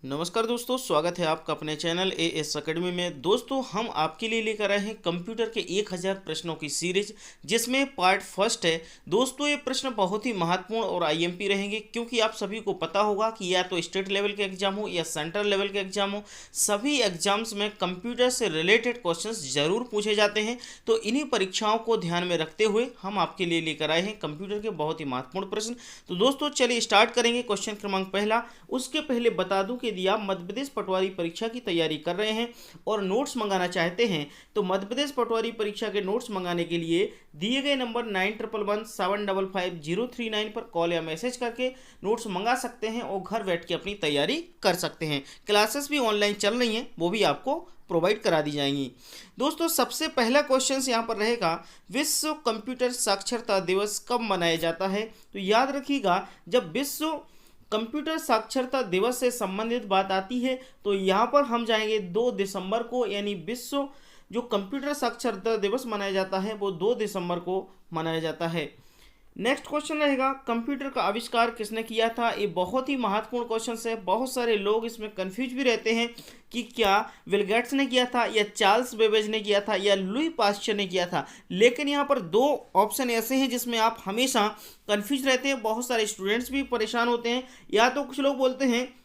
नमस्कार दोस्तों, स्वागत है आपका अपने चैनल एएस एकेडमी में। दोस्तों, हम आपके लिए लेकर आए हैं कंप्यूटर के 1000 प्रश्नों की सीरीज, जिसमें पार्ट फर्स्ट है। दोस्तों, ये प्रश्न बहुत ही महत्वपूर्ण और आईएमपी रहेंगे, क्योंकि आप सभी को पता होगा कि या तो स्टेट लेवल के एग्जाम हो या सेंट्रल लेवल के एग्जाम हो, सभी एग्जाम्स में कंप्यूटर से रिलेटेड क्वेश्चन जरूर पूछे जाते हैं। तो इन्हीं परीक्षाओं को ध्यान में रखते हुए हम आपके लिए लेकर आए हैं कंप्यूटर के बहुत ही महत्वपूर्ण प्रश्न। तो दोस्तों, चलिए स्टार्ट करेंगे। क्वेश्चन क्रमांक पहला। उसके पहले बता दूं कि यदि आप मध्य प्रदेश पटवारी परीक्षा की तैयारी कर रहे हैं और नोट्स मंगाना चाहते हैं, तो मध्य प्रदेश पटवारी परीक्षा के नोट्स मंगाने के लिए दिए गए नंबर 9111755039 पर कॉल या मैसेज करके नोट्स मंगा सकते हैं और घर बैठ के अपनी तैयारी कर सकते हैं। क्लासेस भी ऑनलाइन चल रही हैं, वो भी आपको प्रोवाइड करा दी जाएंगी। दोस्तों, सबसे पहला क्वेश्चन यहाँ पर रहेगा, विश्व कंप्यूटर साक्षरता दिवस कब मनाया जाता है? तो याद रखिएगा, जब विश्व कंप्यूटर साक्षरता दिवस से संबंधित बात आती है तो यहाँ पर हम जाएंगे 2 दिसंबर को, यानी विश्व जो कंप्यूटर साक्षरता दिवस मनाया जाता है वो 2 दिसंबर को मनाया जाता है। नेक्स्ट क्वेश्चन रहेगा, कंप्यूटर का आविष्कार किसने किया था? ये बहुत ही महत्वपूर्ण क्वेश्चन है। बहुत सारे लोग इसमें कंफ्यूज भी रहते हैं कि क्या बिल गेट्स ने किया था या चार्ल्स बेबेज ने किया था या लुई पास्चर ने किया था। लेकिन यहाँ पर 2 ऑप्शन ऐसे हैं जिसमें आप हमेशा कंफ्यूज रहते हैं। बहुत सारे स्टूडेंट्स भी परेशान होते हैं। या तो कुछ लोग बोलते हैं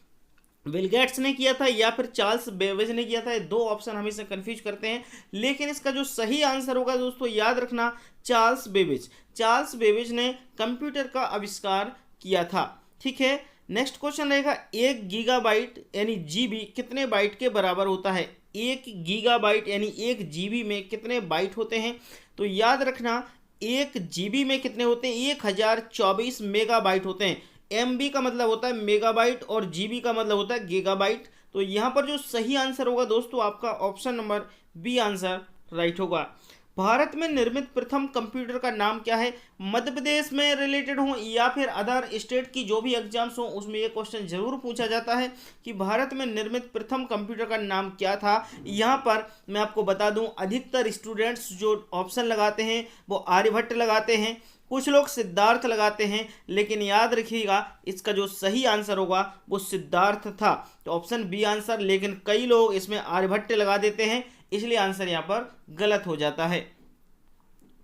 बिल गेट्स ने किया था या फिर चार्ल्स बेबेज ने किया था। ये 2 ऑप्शन हमेशा कंफ्यूज करते हैं, लेकिन इसका जो सही आंसर होगा दोस्तों, याद रखना, चार्ल्स बेबेज। चार्ल्स बेबेज ने कंप्यूटर का आविष्कार किया था। ठीक है। नेक्स्ट क्वेश्चन रहेगा, 1 गीगाबाइट यानी जीबी कितने बाइट के बराबर होता है? 1 गीगाबाइट यानी 1 जीबी में कितने बाइट होते हैं? तो याद रखना, 1 जीबी में कितने होते हैं? 1024 मेगाबाइट होते हैं। एमबी का मतलब होता है मेगाबाइट और जीबी का मतलब होता है गीगाबाइट। तो यहाँ पर जो सही आंसर होगा दोस्तों, आपका option number B answer right होगा। भारत में निर्मित प्रथम कंप्यूटर का नाम क्या है? मध्य प्रदेश में रिलेटेड हो या फिर अदर स्टेट की जो भी एग्जाम्स हो, उसमें ये क्वेश्चन जरूर पूछा जाता है कि भारत में निर्मित प्रथम कंप्यूटर का नाम क्या था। यहाँ पर मैं आपको बता दूं, अधिकतर स्टूडेंट्स जो ऑप्शन लगाते हैं वो आर्यभट्ट लगाते हैं, कुछ लोग सिद्धार्थ लगाते हैं, लेकिन याद रखिएगा इसका जो सही आंसर होगा वो सिद्धार्थ था। तो ऑप्शन बी आंसर, लेकिन कई लोग इसमें आर्यभट्ट लगा देते हैं, इसलिए आंसर यहाँ पर गलत हो जाता है।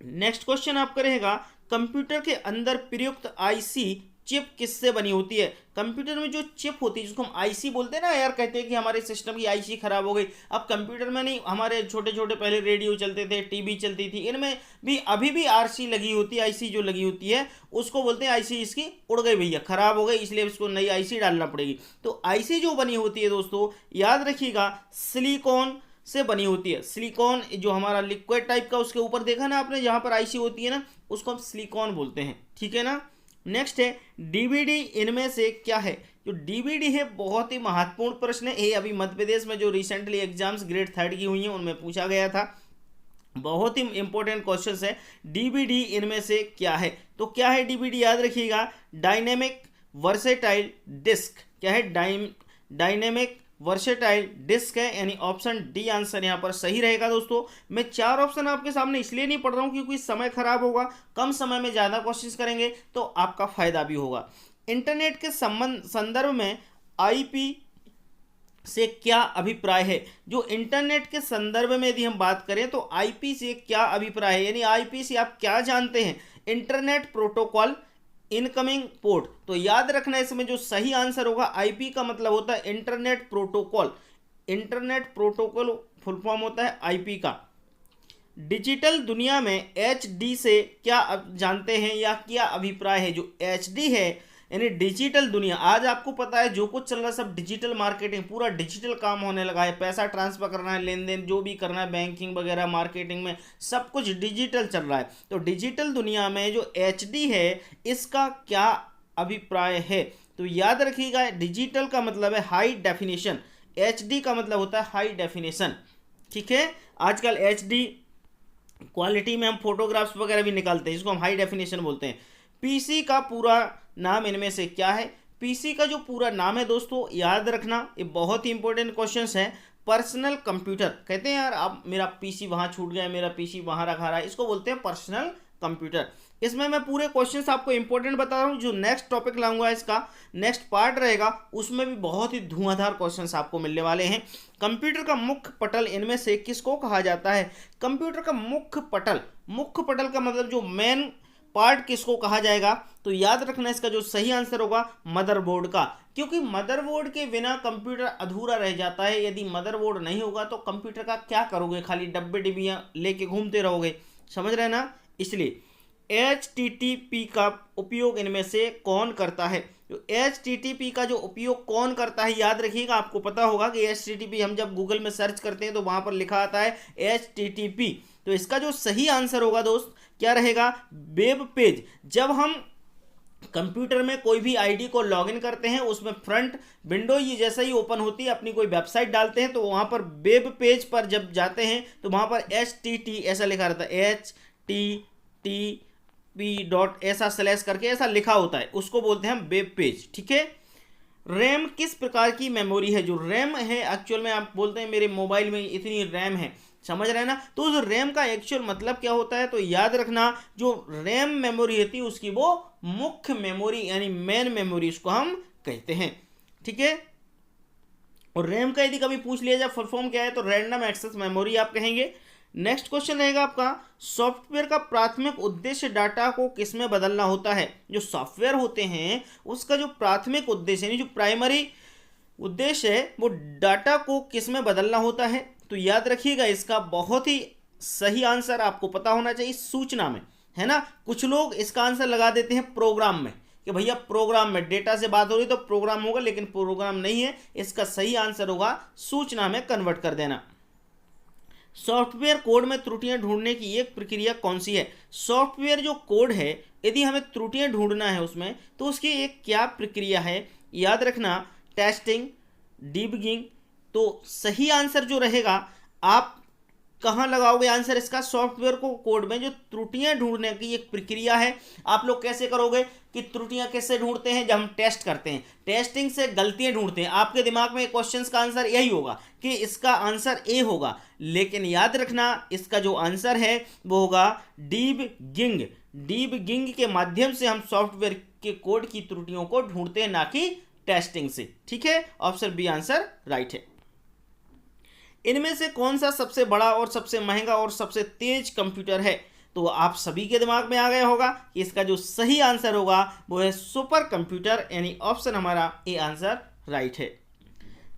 नेक्स्ट क्वेश्चन आपका रहेगा, कंप्यूटर के अंदर प्रयुक्त आईसी चिप किससे बनी होती है? कंप्यूटर में जो चिप होती है जिसको हम आईसी बोलते हैं ना यार, कहते हैं कि हमारे सिस्टम की आईसी खराब हो गई। अब कंप्यूटर में नहीं, हमारे छोटे छोटे पहले रेडियो चलते थे, टीवी चलती थी, इनमें भी अभी भी आरसी लगी होती है। आईसी जो लगी होती है उसको बोलते हैं आईसी इसकी उड़ गई भैया, खराब हो गई, इसलिए इसको नई आईसी डालना पड़ेगी। तो आईसी जो बनी होती है दोस्तों, याद रखिएगा, सिलिकॉन से बनी होती है। सिलिकॉन जो हमारा लिक्विड टाइप का, उसके ऊपर देखा ना आपने, जहां पर आईसी होती है ना, उसको हम सिलिकॉन बोलते हैं। ठीक है ना। नेक्स्ट है, डीवीडी इनमें से क्या है? जो डीवीडी है, बहुत ही महत्वपूर्ण प्रश्न है। ये अभी मध्य प्रदेश में जो रिसेंटली एग्जाम्स ग्रेड 3 की हुई हैं उनमें पूछा गया था। बहुत ही इंपॉर्टेंट क्वेश्चन है, डीवीडी इनमें से क्या है? तो क्या है डीवीडी? याद रखिएगा, डायनेमिक वर्सेटाइल डिस्क। क्या है? डायनेमिक वर्सेटाइल डिस्क है, यानी ऑप्शन डी आंसर यहाँ पर सही रहेगा। दोस्तों, मैं 4 ऑप्शन आपके सामने इसलिए नहीं पढ़ रहा हूँ क्योंकि समय खराब होगा, कम समय में ज़्यादा कोशिश करेंगे तो आपका फायदा भी होगा। इंटरनेट के संदर्भ में आईपी से क्या अभिप्राय है? जो इंटरनेट के संदर्भ में यदि हम बात करें तो आईपी से क्या अभिप्राय है, यानी आईपी से आप क्या जानते हैं? Internet protocol incoming port. तो याद रखना, इसमें जो सही आंसर होगा, आईपी का मतलब होता है internet protocol. Internet protocol full form होता है आईपी का। डिजिटल दुनिया में एचडी से क्या जानते हैं या क्या अभिप्राय है? जो एचडी है यानी डिजिटल दुनिया, आज आपको पता है जो कुछ चल रहा है सब डिजिटल मार्केटिंग, पूरा डिजिटल काम होने लगा है। पैसा ट्रांसफर करना है, लेन देन जो भी करना है, बैंकिंग वगैरह, मार्केटिंग में सब कुछ डिजिटल चल रहा है। तो डिजिटल दुनिया में जो एचडी है, इसका क्या अभिप्राय है? तो याद रखिएगा, डिजिटल का मतलब है हाई डेफिनेशन, एचडी का मतलब होता है हाई डेफिनेशन। ठीक है। आजकल एचडी क्वालिटी में हम फोटोग्राफ्स वगैरह भी निकालते हैं, जिसको हम हाई डेफिनेशन बोलते हैं। पीसी का पूरा नाम इनमें से क्या है? पीसी का जो पूरा नाम है दोस्तों, याद रखना, ये बहुत ही इंपॉर्टेंट क्वेश्चन है। Personal computer. कहते हैं यार, अब मेरा पीसी वहां छूट गया, मेरा पीसी वहां रखा रहा है, इसको बोलते हैं पर्सनल कंप्यूटर। इसमें मैं पूरे क्वेश्चंस आपको इंपॉर्टेंट बता रहा हूँ। जो नेक्स्ट टॉपिक लाऊंगा, इसका नेक्स्ट पार्ट रहेगा, उसमें भी बहुत ही धुआंधार क्वेश्चंस आपको मिलने वाले हैं। कंप्यूटर का मुख्य पटल इनमें से किसको कहा जाता है? कंप्यूटर का मुख्य पटल, मुख्य पटल का मतलब जो मेन पार्ट किसको कहा जाएगा? तो याद रखना, इसका जो सही आंसर होगा मदरबोर्ड का, क्योंकि मदरबोर्ड के बिना कंप्यूटर अधूरा रह जाता है। यदि मदरबोर्ड नहीं होगा तो कंप्यूटर का क्या करोगे? खाली डब्बे डिब्बियां लेके घूमते रहोगे, समझ रहे ना? इसलिए HTTP का उपयोग इनमें से कौन करता है? जो HTTP का जो उपयोग कौन करता है, याद रखिएगा, आपको पता होगा कि HTTP हम जब गूगल में सर्च करते हैं तो वहां पर लिखा आता है HTTP। तो इसका जो सही आंसर होगा दोस्त क्या रहेगा? Web page. जब हम कंप्यूटर में कोई भी आईडी को लॉगिन करते हैं, उसमें फ्रंट विंडो ये जैसा ही ओपन होती है, अपनी कोई वेबसाइट डालते हैं, तो वहां पर वेब पेज पर जब जाते हैं तो वहां पर HTT ऐसा लिखा रहता है, HTTP डॉट ऐसा स्लैश करके ऐसा लिखा होता है, उसको बोलते हैं हम वेब पेज। ठीक है। रैम किस प्रकार की मेमोरी है? जो रैम है एक्चुअल में आप बोलते हैं मेरे मोबाइल में इतनी रैम है, समझ रहे हैं ना? तो उस रैम का एक्चुअल मतलब क्या होता है? तो याद रखना, जो रैम मेमोरी होती है उसकी वो मुख्य मेमोरी यानी मेन मेमोरी उसको हम कहते हैं। ठीक है। और रैम का यदि कभी पूछ लिया जाए फुल फॉर्म क्या है, तो रैंडम एक्सेस मेमोरी आप कहेंगे। नेक्स्ट क्वेश्चन रहेगा आपका, सॉफ्टवेयर का प्राथमिक उद्देश्य डाटा को किसमें बदलना होता है? जो सॉफ्टवेयर होते हैं उसका जो प्राथमिक उद्देश्य यानी जो प्राइमरी उद्देश्य है वो डाटा को किसमें बदलना होता है? तो याद रखिएगा, इसका बहुत ही सही आंसर आपको पता होना चाहिए, सूचना में, है ना? कुछ लोग इसका आंसर लगा देते हैं प्रोग्राम में, कि भैया प्रोग्राम में डेटा से बात हो रही तो प्रोग्राम होगा, लेकिन प्रोग्राम नहीं है। इसका सही आंसर होगा सूचना में कन्वर्ट कर देना। सॉफ्टवेयर कोड में त्रुटियां ढूंढने की एक प्रक्रिया कौन सी है? सॉफ्टवेयर जो कोड है, यदि हमें त्रुटियां ढूंढना है उसमें, तो उसकी एक क्या प्रक्रिया है? याद रखना, टेस्टिंग, डिबगिंग। तो सही आंसर जो रहेगा, आप कहाँ लगाओगे आंसर इसका? सॉफ्टवेयर को कोड में जो त्रुटियां ढूंढने की एक प्रक्रिया है। आप लोग कैसे करोगे कि त्रुटियां कैसे ढूंढते हैं? जब हम टेस्ट करते हैं, टेस्टिंग से गलतियां ढूंढते हैं। आपके दिमाग में क्वेश्चन का आंसर यही होगा कि इसका आंसर ए होगा, लेकिन याद रखना इसका जो आंसर है वो होगा डीबगिंग। डीबगिंग के माध्यम से हम सॉफ्टवेयर के कोड की त्रुटियों को ढूंढते हैं, ना कि टेस्टिंग से। ठीक है, ऑप्शन बी आंसर राइट है। इनमें से कौन सा सबसे बड़ा और सबसे महंगा और सबसे तेज कंप्यूटर है? तो आप सभी के दिमाग में आ गया होगा कि इसका जो सही आंसर होगा वो है सुपर कंप्यूटर, यानी ऑप्शन हमारा ए आंसर राइट है।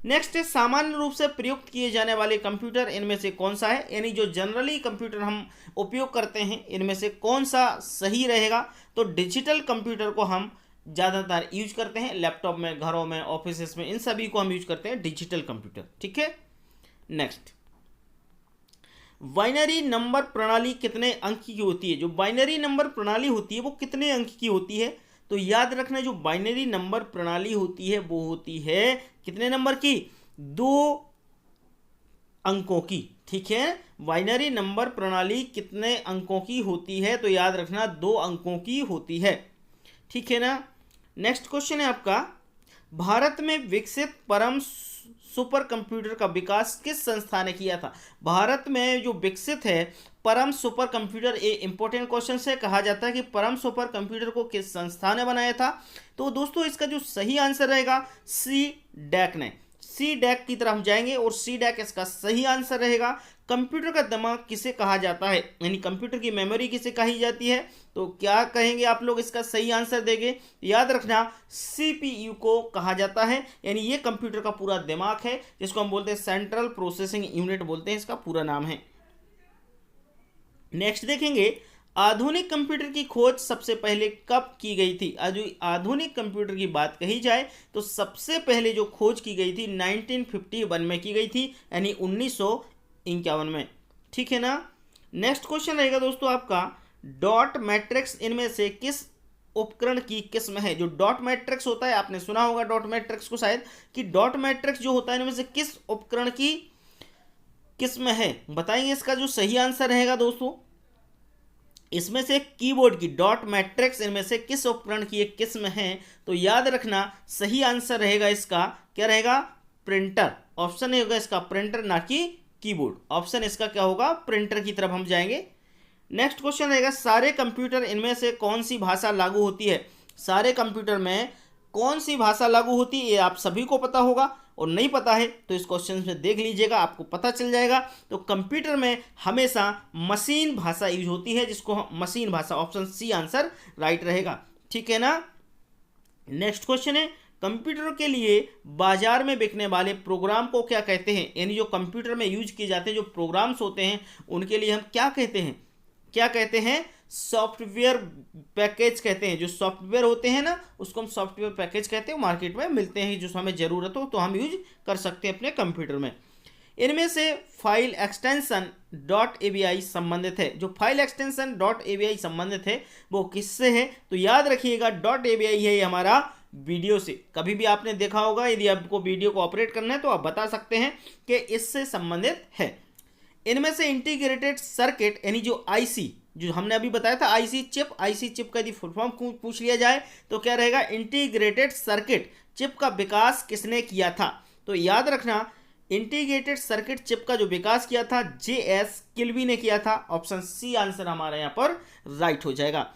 नेक्स्ट है, सामान्य रूप से प्रयुक्त किए जाने वाले कंप्यूटर इनमें से कौन सा है? यानी जो जनरली कंप्यूटर हम उपयोग करते हैं इनमें से कौन सा सही रहेगा? तो डिजिटल कंप्यूटर को हम ज़्यादातर यूज करते हैं, लैपटॉप में, घरों में, ऑफिस में, इन सभी को हम यूज करते हैं डिजिटल कंप्यूटर। ठीक है। नेक्स्ट, बाइनरी नंबर प्रणाली कितने अंक की होती है? जो बाइनरी नंबर प्रणाली होती है वो कितने अंक की होती है? तो याद रखना, जो बाइनरी नंबर प्रणाली होती है वो होती है कितने नंबर की? 2 अंकों की। ठीक है, बाइनरी नंबर प्रणाली कितने अंकों की होती है? तो याद रखना 2 अंकों की होती है। ठीक है ना। नेक्स्ट क्वेश्चन है आपका, भारत में विकसित परम सुपर कंप्यूटर का विकास किस संस्था ने किया था? भारत में जो विकसित है परम सुपर कंप्यूटर, ये इंपॉर्टेंट क्वेश्चन से कहा जाता है कि परम सुपर कंप्यूटर को किस संस्था ने बनाया था? तो दोस्तों इसका जो सही आंसर रहेगा CDAC ने। CDAC की तरफ हम जाएंगे और CDAC इसका सही आंसर रहेगा। कंप्यूटर का दिमाग किसे कहा जाता है, यानी कंप्यूटर की मेमोरी किसे कही जाती है? तो क्या कहेंगे आप लोग इसका सही आंसर देंगे? याद रखना CPU को कहा जाता है, यानी ये कंप्यूटर का पूरा दिमाग है, जिसको हम बोलते हैं सेंट्रल प्रोसेसिंग यूनिट बोलते हैं, इसका पूरा नाम है। नेक्स्ट देखेंगे, आधुनिक कंप्यूटर की खोज सबसे पहले कब की गई थी? आधुनिक कंप्यूटर की बात कही जाए तो सबसे पहले जो खोज की गई थी 1951 में की गई थी, यानी 1951 में। ठीक है ना। नेक्स्ट क्वेश्चन रहेगा दोस्तों आपका, डॉट मैट्रिक्स इनमें से किस उपकरण की किस्म है? जो डॉट मैट्रिक्स होता है, आपने सुना होगा डॉट मैट्रिक्स को शायद, कि डॉट मैट्रिक्स जो होता है इनमें से किस उपकरण की किस्म है? बताएंगे इसका जो सही आंसर रहेगा दोस्तों। इसमें से कीबोर्ड की, डॉट मैट्रिक्स इनमें से किस उपकरण की एक किस्म है? तो याद रखना सही आंसर रहेगा इसका क्या रहेगा? प्रिंटर। ऑप्शन होगा इसका प्रिंटर, ना कि कीबोर्ड। ऑप्शन इसका क्या होगा? प्रिंटर की तरफ हम जाएंगे। नेक्स्ट क्वेश्चन रहेगा, सारे कंप्यूटर इनमें से कौन सी भाषा लागू होती है? सारे कंप्यूटर में कौन सी भाषा लागू होती है, ये आप सभी को पता होगा, और नहीं पता है तो इस क्वेश्चन में देख लीजिएगा, आपको पता चल जाएगा। तो कंप्यूटर में हमेशा मशीन भाषा यूज होती है, जिसको मशीन भाषा, ऑप्शन सी आंसर राइट रहेगा, ठीक है ना। नेक्स्ट क्वेश्चन है, कंप्यूटर के लिए बाजार में बिकने वाले प्रोग्राम को क्या कहते हैं? यानी जो कंप्यूटर में यूज किए जाते हैं जो प्रोग्राम्स होते हैं उनके लिए हम क्या कहते हैं? क्या कहते हैं? सॉफ्टवेयर पैकेज कहते हैं। जो सॉफ्टवेयर होते हैं ना, उसको हम सॉफ्टवेयर पैकेज कहते हैं, मार्केट में मिलते हैं, जो हमें ज़रूरत हो तो हम यूज कर सकते हैं अपने कंप्यूटर में। इनमें से फाइल एक्सटेंशन .avi संबंधित है। जो फाइल एक्सटेंशन .avi संबंधित है वो किससे है? तो याद रखिएगा .avi है ये हमारा वीडियो से। कभी भी आपने देखा होगा, यदि आपको वीडियो को ऑपरेट करना है तो आप बता सकते हैं कि इससे संबंधित है। इनमें से इंटीग्रेटेड सर्किट यानी जो आईसी, जो हमने अभी बताया था आईसी चिप का यदि फुल फॉर्म पूछ लिया जाए तो क्या रहेगा? इंटीग्रेटेड सर्किट चिप का विकास किसने किया था? तो याद रखना, इंटीग्रेटेड सर्किट चिप का जो विकास किया था JS किल्बी ने किया था। ऑप्शन सी आंसर हमारा यहाँ पर राइट हो जाएगा।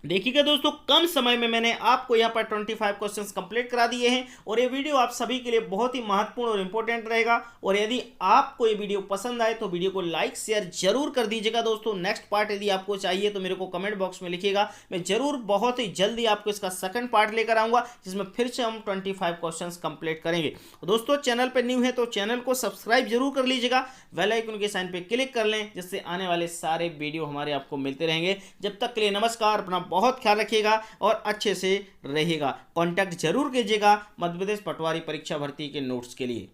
देखिएगा दोस्तों, कम समय में मैंने आपको यहाँ पर 25 क्वेश्चंस कंप्लीट करा दिए हैं और ये वीडियो आप सभी के लिए बहुत ही महत्वपूर्ण और इंपॉर्टेंट रहेगा। और यदि आपको ये वीडियो पसंद आए तो वीडियो को लाइक शेयर जरूर कर दीजिएगा दोस्तों। नेक्स्ट पार्ट यदि आपको चाहिए तो मेरे को कमेंट बॉक्स में लिखिएगा, मैं जरूर बहुत ही जल्दी आपको इसका सेकंड पार्ट लेकर आऊँगा, जिसमें फिर से हम 25 क्वेश्चन कंप्लीट करेंगे। दोस्तों, चैनल पर न्यू है तो चैनल को सब्सक्राइब जरूर कर लीजिएगा, बेल आइकन के साइन पर क्लिक कर लें, जिससे आने वाले सारे वीडियो हमारे आपको मिलते रहेंगे। जब तक के लिए नमस्कार, अपना बहुत ख्याल रखिएगा और अच्छे से रहिएगा। कांटेक्ट जरूर कीजिएगा मध्य प्रदेश पटवारी परीक्षा भर्ती के नोट्स के लिए।